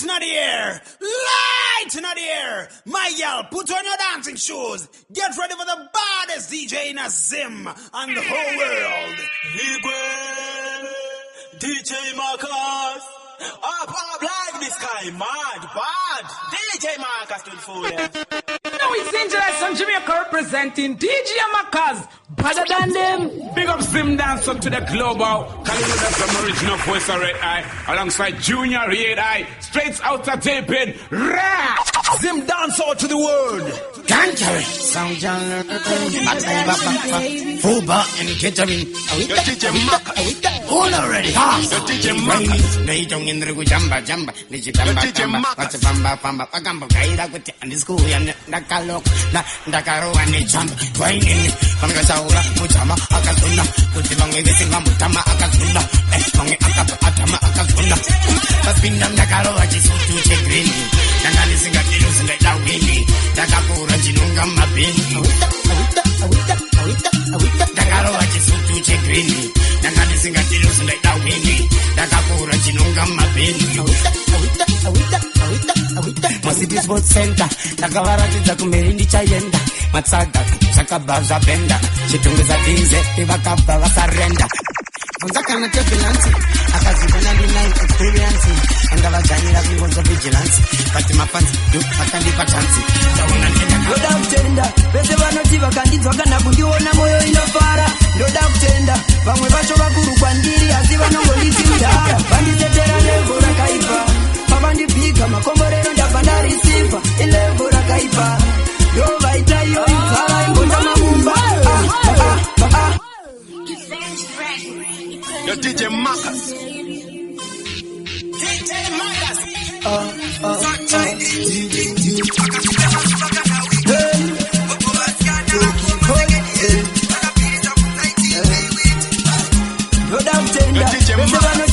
Light in the air! Light in the air! My y'all, put on your dancing shoes. Get ready for the baddest DJ in a Zim and the whole world. DJ Macazz. Up like this guy, mad, bad. DJ Macazz to the full. Now it's Dangerous on Jamaica representing DJ Macazz. Better than them. Big up Zimdancehall to the global. Calling you that some original voice of Red Eye. Alongside Junior Red Eye. Straight out of taping. Zimdancehall to the world. Can't sound genre. Fuba and catering. All already. They don't in the jamba jamba. What's a bamba pagamba gaida with the school and the calo, the caro and the jump. Training from the Saura, Mutama, Akatuna, put the long way the Mutama, Akatuna, and Atama, Akatuna. But been done the caro, I just to check green. Nangali sing at the and the Dawini, the Kapura Jinunga Mabin. The caro, I just to check green. Nangali sing at the and the Dawini, the Kapura Jinunga Mabin. Masiti Sports Center, Takavara Kumerindi Chayenda, Matsaga, Sakabaza Benda, Chitunga Dinze, Ivakaba Sarenda. Fonzakana Tepilansi, Akazivana experience, and the China was a vigilance, but my fans do Akandi Patansi. No doubt tender, Pesavano Tiva Candizogana, Budiona Moyo in a para, no doubt tender, Pamwebachova Guru Pandiri, Azivano Litindara, Panditera Levo Kaipa. Pavandi Pika, Makomorero da Bandari Sifa, Elevora Kaipa. Yo Vaita, yo Itala, Mbona Mumba. Yo DJ Macazz. DJ Macazz.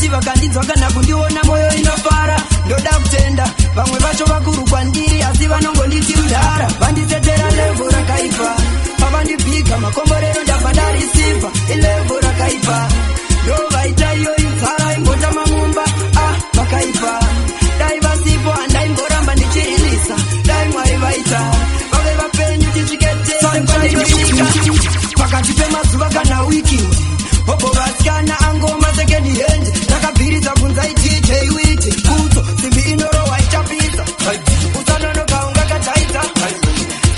Vakandizwakana kundiona moyo inofara ndoda kutenda vamwe vacho vakuru kwandiri asi vanongonditi mudhara vanditetera levo rakaipa pavandibhiga makomborero ndabva ndarisipa ilevo rakaipa ndovaita iyo inzara imbotama mumba vakaipa dai vasipo handaimboramba ndichirilisa dai mwari vaita vave vapenyu tisviketeiyoika pakati pemazuva kana wiki Bobo vasikana angoma sekendi henje Nakabhiriza kunzai DJ witi Kuto, simbi inoro waichapisa Usanono kaunga kachaita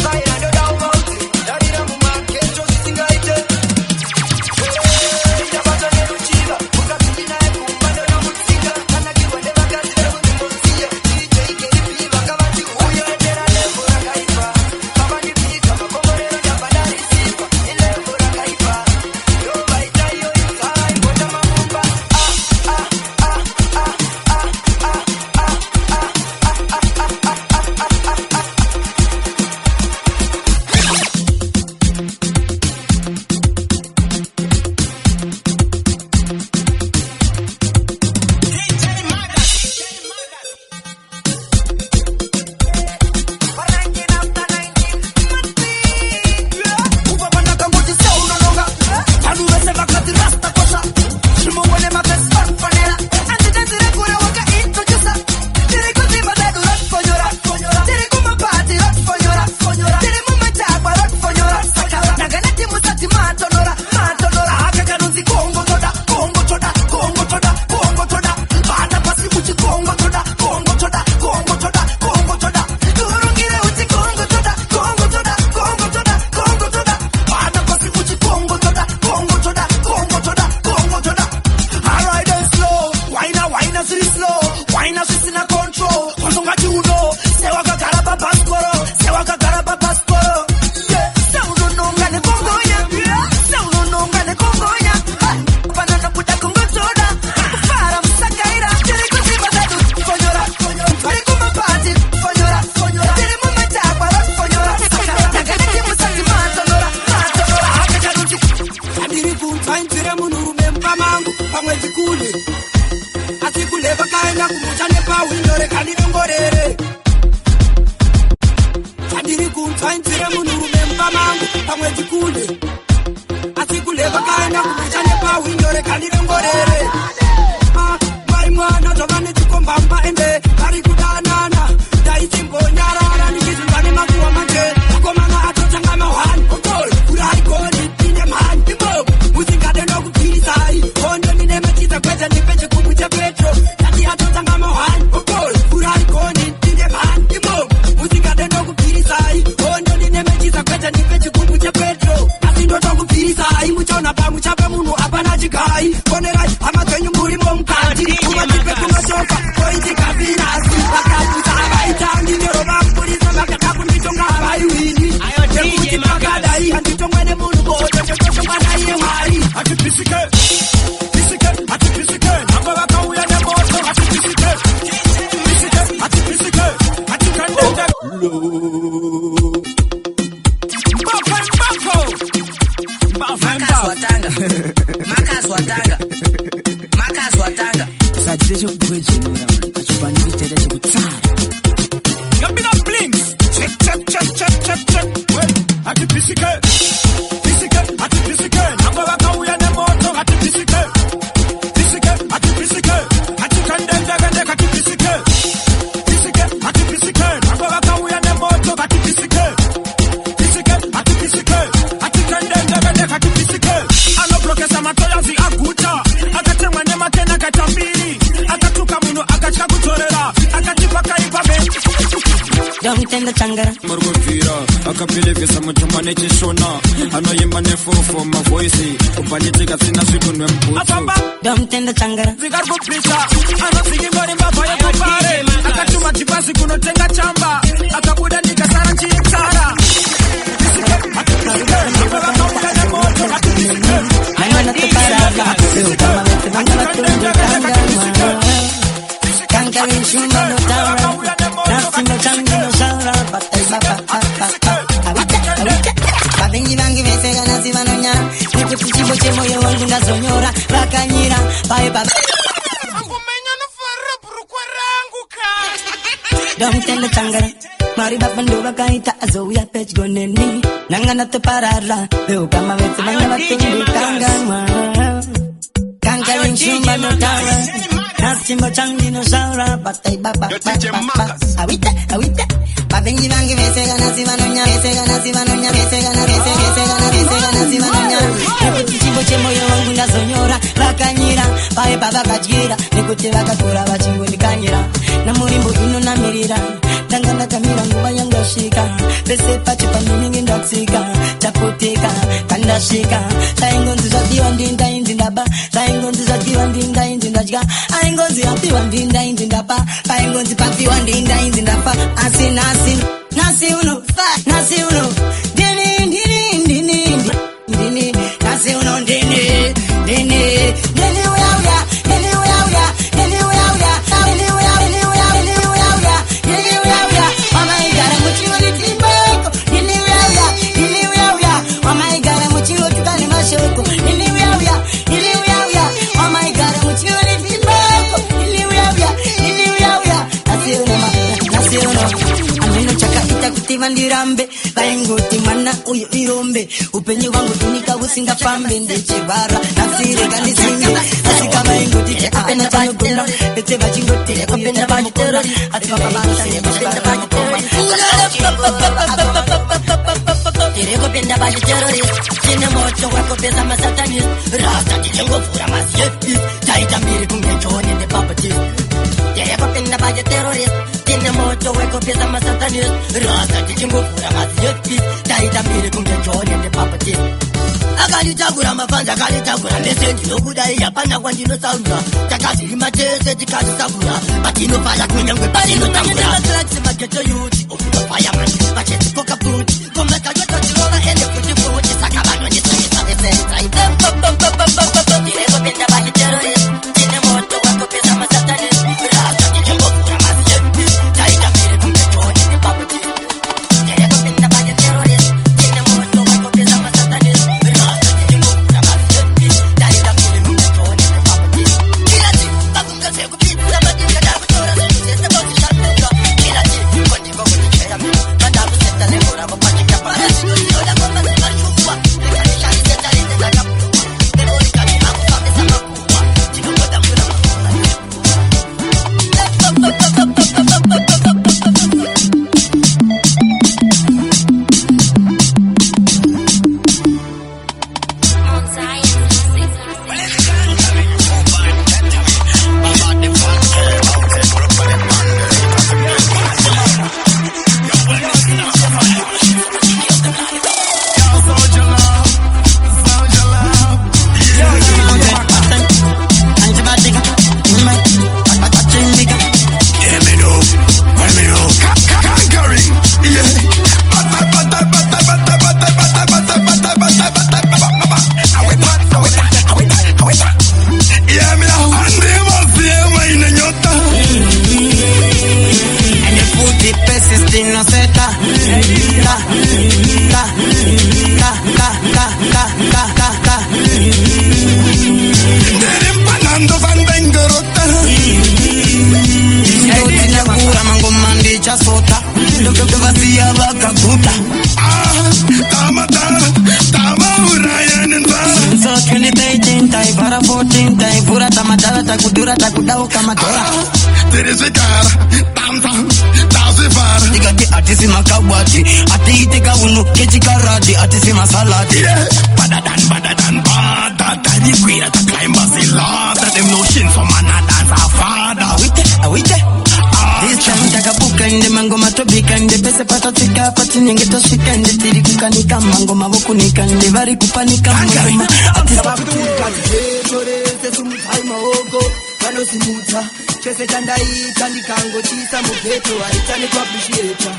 Saira ndoda umauti Darira mumakecho sisingaite Ndabata neruchiva Ukapindina ekumbando nomutsika Kana kiwende vakazi vekuzimbosiya DJ KP vakavati uyo endera levo rakaipa Kavandipika makomorero ndabadari sipa Ilevo rakaipa Mari mwana tovane chikomba mba ende. Kari kuda itika vinasi vakabusa avaitangi nerovapurisa vakatakunditonga avaiwini nekuti pakadai handitongwe nemunhu kootototongwa naiye mwari Atipisike, pisike, atipisike, namba vakauya nemoto, atipisike, pisike, atipisike, atikandenda. Macazz watanga sajise chokugwejera achifaniri chete chekutsara Yambina blinks, check, wait, atipisike, pisike, atipisike, namba vakauya nemoto, atipisike, pisike, atikandenda, atipisike, pisike, atipisike, namba vakauya nemoto, atipisike, pisike, atikandenda, atipisike. Anoblokesa matoyazi aguta, akatemwa nematena katambiri, akatuka muno akachakutorera, akatipaka ipabe. Domtenda changara Morgovira, akapelekesa muchuma nechishona, anoyimba nefofo mavoisi, kupanitika sina siku nemputu. Domtenda changara Zikargupisa, anosigimbori mbapa ya kupare, akatuma chipasi kunotenga chamba, akabuda nikasara chitsara. Mangana tuparava Kama vete mangana tundu Kanga vinshumba no taura Nasimo changi no shaura Batai baba Awita Babengi bangi vesega nasima no nyara Nikuti chibo chemo yo wangu nazonyora Rakanyira Bae baba Angumenya no fara burukwa rangu ka Domtenda changara Mari baba ndo bakaita Azoya pech goneni Nangana tuparara Kama vete mangana tundu Kanga Vinshumba no taura Nasimo changi no shaura Batai baba Awita Babengi bangi vesega nasima no nyara Vesega nasima no nyara Vesega nasima no nyara Nikuti chibo chemo yo wangu nazonyora Rakanyira Bae baba kajira Nikuti vakakura vachingo nikanyira Namurimbo ino namirira Dangana kamira nguva yangu ashika Pese pachi paminingi ndatsika Chapoteka kandashika Saingonzi zatiwa ndinda inzi ndaba Saingonzi zatiwa ndinda inzi ndachika Aingonzi zatiwa ndinda inzi ndapa Saingonzi patiwa ndinda inzi ndapa Nasi uno Dini Nasi uno dini Vandirambe vaingoti mana uyo irombe upenyu wangu tunika usinga pambe ndechevara nasire kandisinga asika vaingoti apena chanogona ete vachingoti apena vachitero tirekopenda vachiterorist tine moto wakopesa masatanist rasta tichengovhura maziyepis taita mbiri kungechone ndepapatist tirekopenda vachiterorist tine moto wakopesa masatanist rasta tichengovhura maziyepis taita mbiri kungechone ndepapatist akalitakura mafanza akalitakura mese ndinokudai yapana kwandinosaura takazirima tese tikazisakura patinofaya kunyangwe patinotamburaamageto yuti okutofayaman vachezikoka puti komakayototirova ende kuti futi saka vanonyisoisaeseitirekopenda vachiterorist tine moto wakopesa masatanist rasta tichengovhura maziyepis taita mbiri kungechone ndepapatist tirekopenda vachiterorist tine moto wakopesa masatanist Kilati, bakunga seko pizza, bakunga dakutora, sese bosi shateza. Kilati, konjiko no seta. Empanando fandengerota. Tina pura mango mandicha sota. Lo que vacía vaca puta. Tama urayan and so 20 tai para 14 tai pura tamadara takudura takudao kamadora. Terese cara tam tazifara. Diga di atisi makawati ati iteka unu kechi karadi atisi masalati. Badadan badadani queen at climb basilata. Them no shin for man dance a father. Awite this time takabuka inde mango matobika inde pesa pata tika pati nyingi toshika inde tiri kukanika mango maboku nika inde vari kupanika mango ati sabakutika tore sumutai maogo kano simuta chese tandai tandikango chisa mugeto aitani kwa appreciate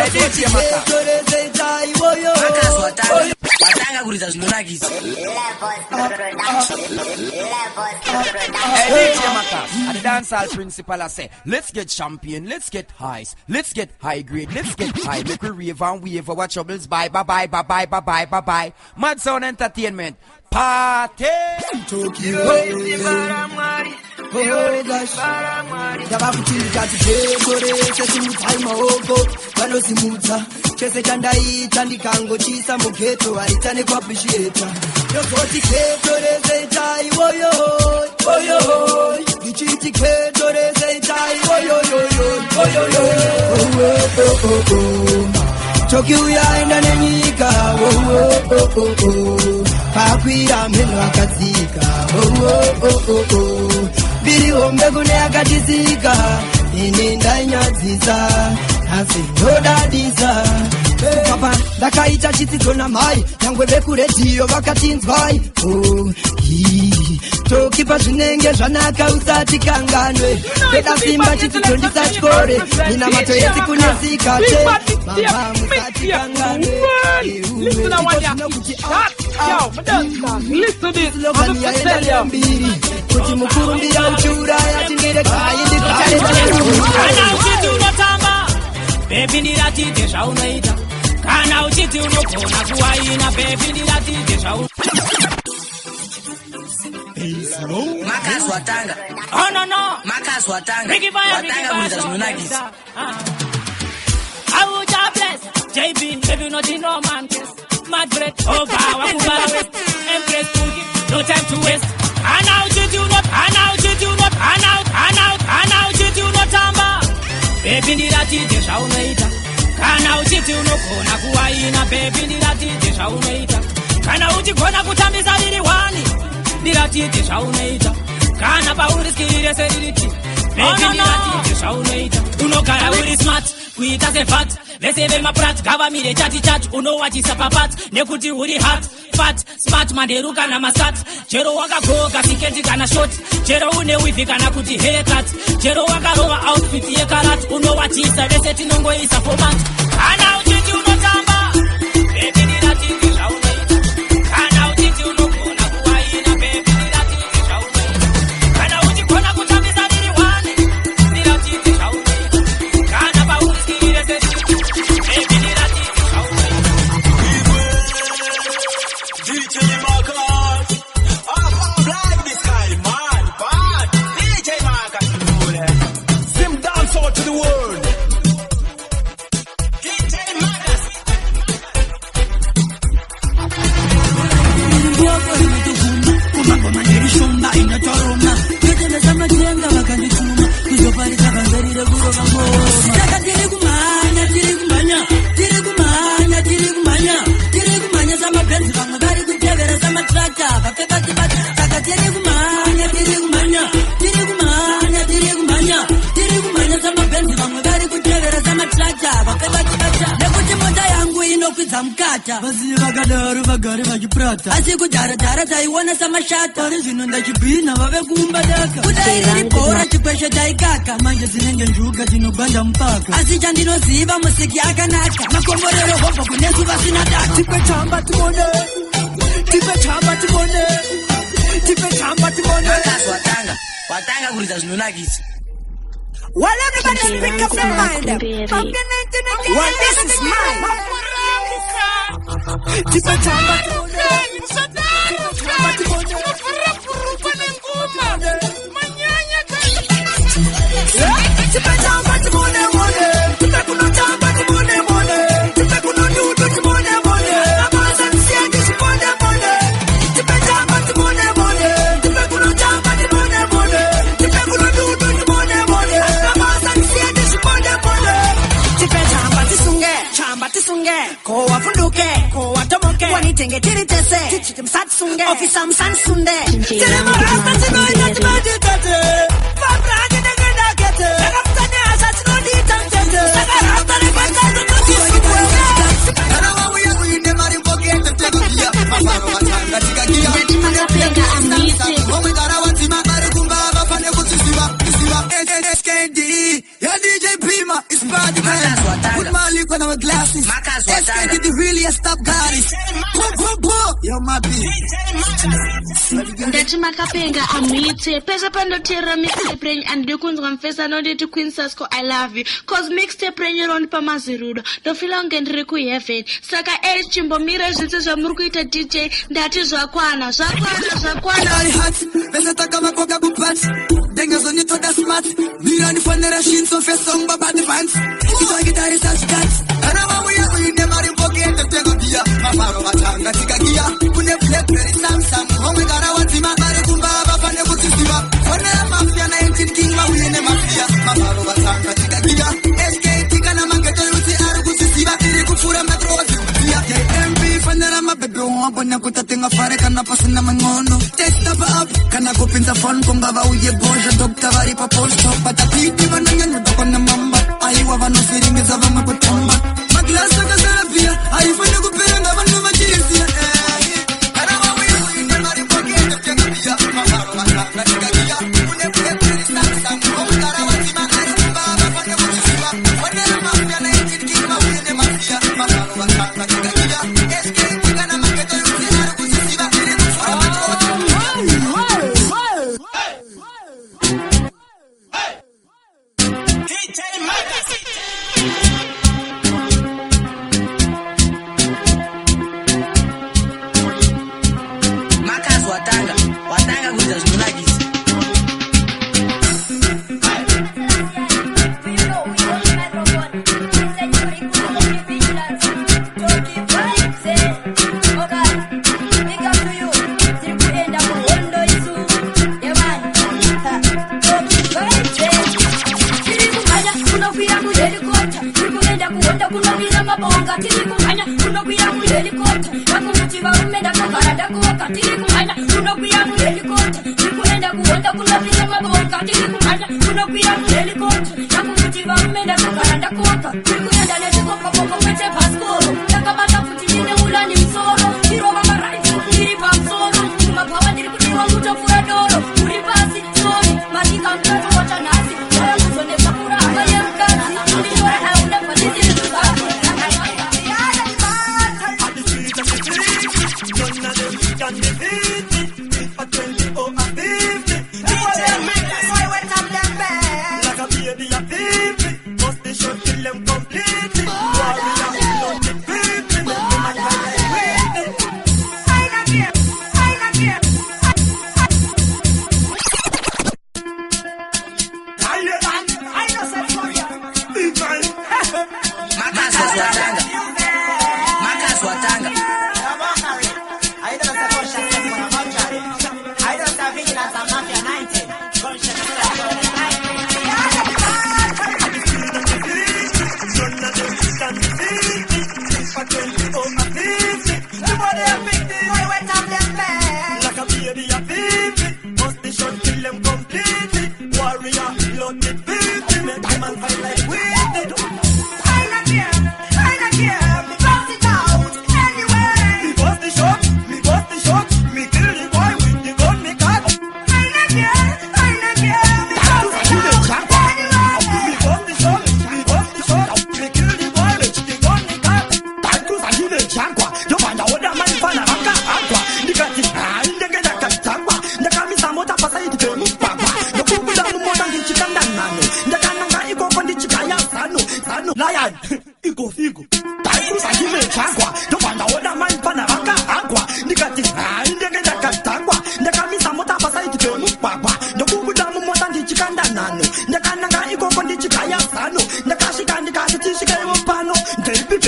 edit ya maka tore zeitai woyo Macazz watanga kuriza zvinonakisa Edit ya Macazz. And the dancehall principal I say, let's get champion, let's get highs, let's get high grade, let's get high. Make we rave and wave our troubles. Bye. Mad Sound Entertainment. Party! Tokyo. Oh gosh. Yabakutika tore sumutai maogo kano simuta chese tandai tandikango chisa mugeto aitani kwa appreciate. Yo koti tore zeitai woyo. Ichiti tore zeitai woyo. Tokyo ya enda nenyika. Pakwira meno akatika. Biri ombe kune akatizika. Inenda nyadzisa. Asi nodadisa. Papa ndakaita chidzidzo namai nyangwe vekuredhiyo vakatinzwai. Tokipa zvinenge zvanaka usati kanganwe. Peda simba chidzidzo ndisachikore. Nina mato yesi kunesika te. Mama musati kanganwe. Listen to what listen this. I'm going to tell you. Kuti mukurumbira uchuraya tingere kai ndikare. Kana uchiti unotamba baby ndiratite zvaunoita. Kana uchiti unogona kuwaina baby ndiratite zvaunoita. Macazz watanga. Oh no. Macazz watanga. Watanga kuriza zvinonakisa. I will just bless JB, baby not in no man case. Mad bread over wakubara west. Empress cookie, no time to waste. And now uchiti unotamba baby ndiratite zvaunoita. Kana uchiti unogona kuwaina baby ndiratite zvaunoita. Kana uchigona kutambisa riri wani ndiratite zvaunoita. Kana pauriskirire seririti baby ndiratite zvaunoita. Unogara uri smart kuita sevat vese vemaprat gavamire chati unowachisa papat nekuti uri hat fat smart manderu kana masat. Chero wakagoga siketi kana short, chero une wivi kana kuti haircut, chero wakarova outfit yekarat unowachisa vese tinongoisa format. Kana uchiti unotamba baby ndiratite zvaunoita. Kana uchiti unogona kuwaina baby ndiratite zvaunoita. Kana uchigona kutambisa riri wani ndiratite zvaunoita. Kana pauriskirire seririti baby ndiratite zvaunoita. DJ Macazz, I'm like this guy, man, bad. DJ Macazz, Zimdancehall to the world. DJ Macazz. Mkata basi vakadaru vagari vachiprata asi kudhara taiona samashata ari zvino ndachibhina vave kuumbadaka kudairi bhora chikweshe taikaka manje dzinenge njuga dzinogwanda mupaka asi chandinoziva musiki akanaka makomborero hobva kunesu vasina daka tipe chamba timone Macazz watanga kuriza zvinonakisa. Well, everybody speak up their mind. Well, this is mine. Kowa funduke, kowa tomoke, wanitenge tiritese, tichite msatsunge, ofisa msansunde. Tiri marasta tinoita timajitate, fabrani negendakete, nakafutane asa tinodita mtete, sakarasta nepatazo tokisukwele. Karawa uya uinde marimbogete tegukia, mafaro watanga tikagia. Netimakapega amite, ome karawa tima marikumbaba fane kutisiwa, kisiwa. SKD, ya DJ Pima, is bad man. Put my lip on our glasses. SKD the realest top guys. Yo my bitch. Ndetimakapega amite, pesa pandotera mixtape range and dukunzwa mfesa nodeti Queen Sasko I love you. Cause mixtape range round pamazirudo. Dofila ngendri ku heaven. Saka chimbo mira zitse za murkuita DJ. Ndati zakwana. Ali hot, pesa taka makoka bupats. Denga zoni toda smart. Mira ni fanera shin so fesa mba bad fans. Ito gitari such cats. Karawa uya uinde marimbogete tegukia. Mafaro watanga tikagia. Kune blackberry samsung. Ome karawa tima marikumbaba fane kutisiwa. Wane mafia 19 king ma uyene mafia. Mafaro watanga tikagia. SK kana mangeto yuti aru kutisiwa. Tiri kufura metro wakiutia. KMP fanera mabebe wabona kutatenga fare kana pasina mangono. Text up kana kupinza phone kumbaba uye boja dokta vari pa posto. Patapiti vananya nudoko na mamba. Aiwa vano firingiza vama kutamba. Maglasa kazavia. Aifanya kuperanga vanu majizia. Karawa uye uinde marimbogete tegukia. Mafaro watanga tikagia. Kune blackberry samsung. Ome karawa tima marikumbaba fane kutisiwa. Wane mafia 19 king ma uyene mafia. Mafaro watanga tikagia. SK kana mangeto yuti aru kutisiwa. Tiri kufura metro Macazz watanga kuita zvinonakisa. Warrior, blood, make them and fight like we did. figo taikusa chimechagwa ndovandaona maipana vakahagwa ndikati hai ndenge ndakatagwa ndakamisa mota pasaiti pemugwagwa ndokubuda mumota ndichikanda nano ndakananga ikoko ndichigaya zano ndakasvika ndikati tisvikewo pano ndeipi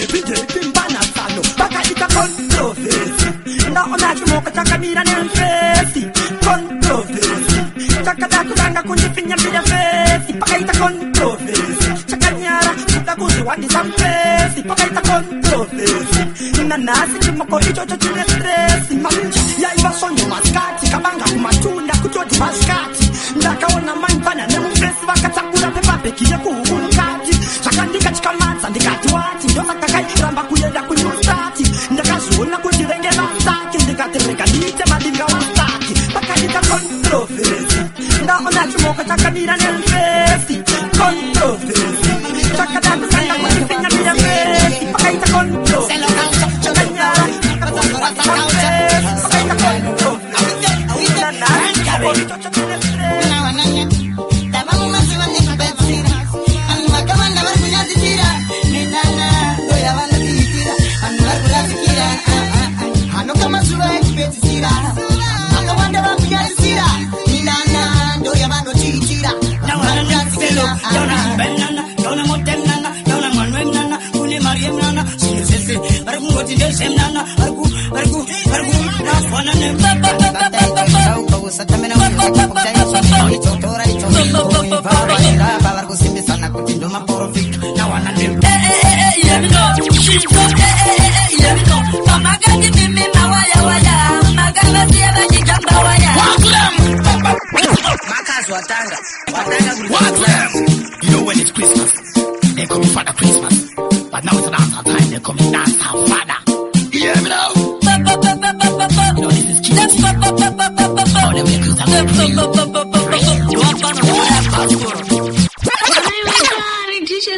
mbanazano vakaita kontrovesi ndaona chimoko chakamira nemfesi kontrovesi chakada kutanga kundifinyambira fesi pakaita kontrovesi chakanyara kuda kuzviwandisa mfesi pakaita kontrovesi nanhasi chimoko ichocho chine stresi manja yaiva sonyo masikati kabanga kumatunda kutoti masikati ndakaona maipana nemufesi vakatakura pepabheki yekuhuku mukati zvakandika chikamadza ndikati wati ndosakakairamba kuenda kunyusati ndakazviona kuti venge vasaki ndikati rega ndiite madinga wasaki pakaita kontrovesi ndaona chimoko chakamira nemufesi kontrovesi chakada kusanga kuchifinyamira fesi pakaita kontrovesi chakanyara pakaita kontrovesi You know when it's Christmas, they call me Father Christmas. But now it's dancehall time, they call me dancehall Father. You hear me now? You know this is Jesus. Oh, they make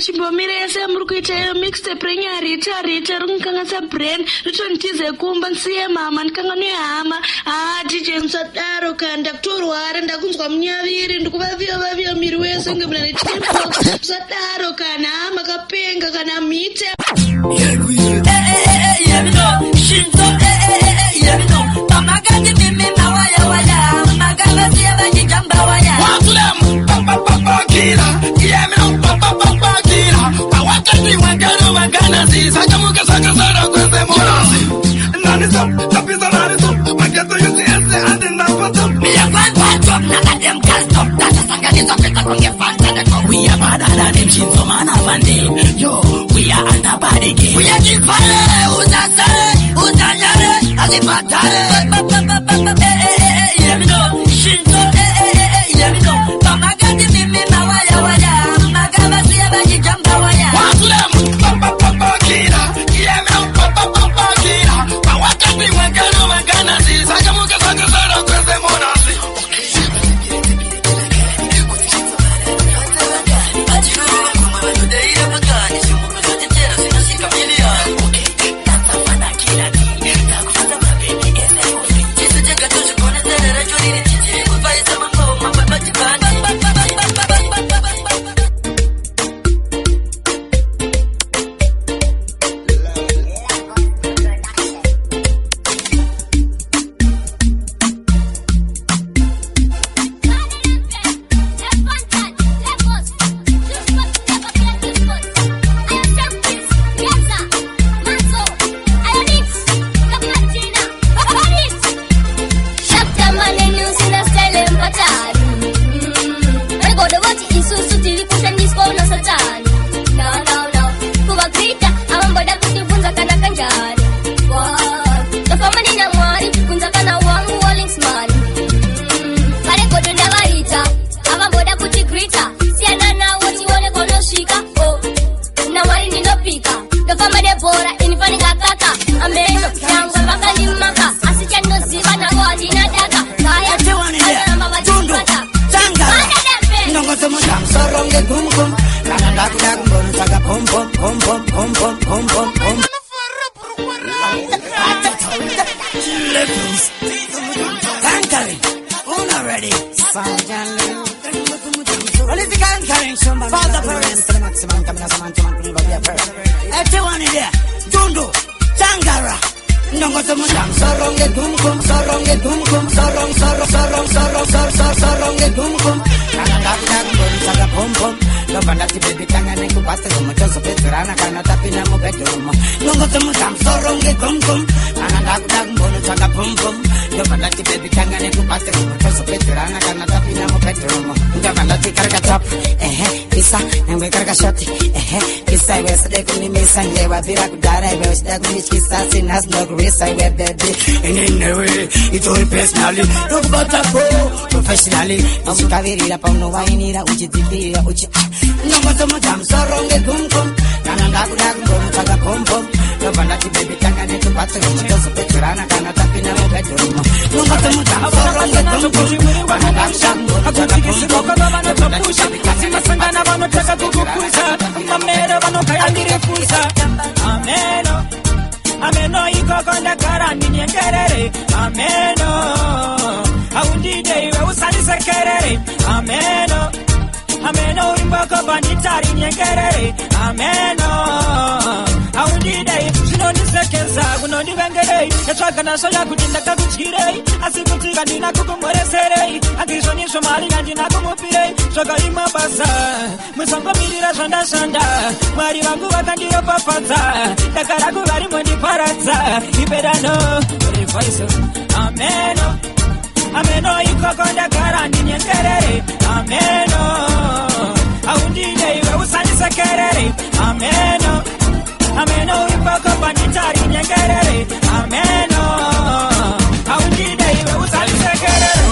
Chimbomire muri kuita mixtape renyarita rita runkanganisa brand ritonitize kumba nsiye mama ndikanga nehama DJ musadaro kana ndakutorwara ndakunzwa munyaviri ndikuvavia miri wese nge muna nechimbox musadaro kana hama kapenga kana mite we are better than them shit, so man have a name. Yo, we are under body game. We are keep fire, who's a let me know, Shinto, let me know. Mama got the mimi, waya waya. Magaba see a baby jump waya. What's them? Papa kila, yeah me, papa kila. But what can we when gonna see? Sakamuka sakasara kwese monasi. Nongo sumu jam soronge dumkum, soronge dumkum, soronge dumkum. Kana daku mboni saga pom pom. Lopanda ti baby kanga ne kubasta sumu choso petrana kana tapi na mo bedroom. Nongo sumu jam soronge dumkum. Kana daku mboni saga pom pom. Lopanda ti baby kanga ne kubasta sumu choso petrana kana tapi na mo bedroom. Lopanda ti karga top, bisa ngwe karga shot, bisa we sade kuni misa ngewa vira kudara we sade kuni kisa sinas no risa we baby. And in the way it's all personally, talk about a pro professionally. I'm kaviri la pauno wainira uchi tibira uchi. Nongo sumu jam soronge dumkum. Kana daku mboni saga pom pom. Lopanda ti baby kanga ne kubasta sumu choso petrana kana tapi na mo bedroom. Nongo sumu jam soronge dumkum. Kana daku Masangana wanotaka kukukuza, mamero wanokaya nirekuza. Ameno iko konda karani nyengerere. Ameno aundide iwe usalise kerere. Ameno ulimboko banditari nyengerere. Ameno aundide sinonisekeza kunondivengere. Yachwagana soya kutinda kakuchire. Asikutika nina kukumoresere. Antisonyesho mali nandina kumupire. Shoga imabasa Musongo mirira shanda shanda. Mwari wangu wakandiro papaza. Dakaraku vari mwendi paraza. Iberano Rifaiso Ameno iko konda karani nyengerere. Ameno aundide iwe usalise kerere. Ameno ipoko banditari nyengerere. Ameno aundide iwe usalise kerere.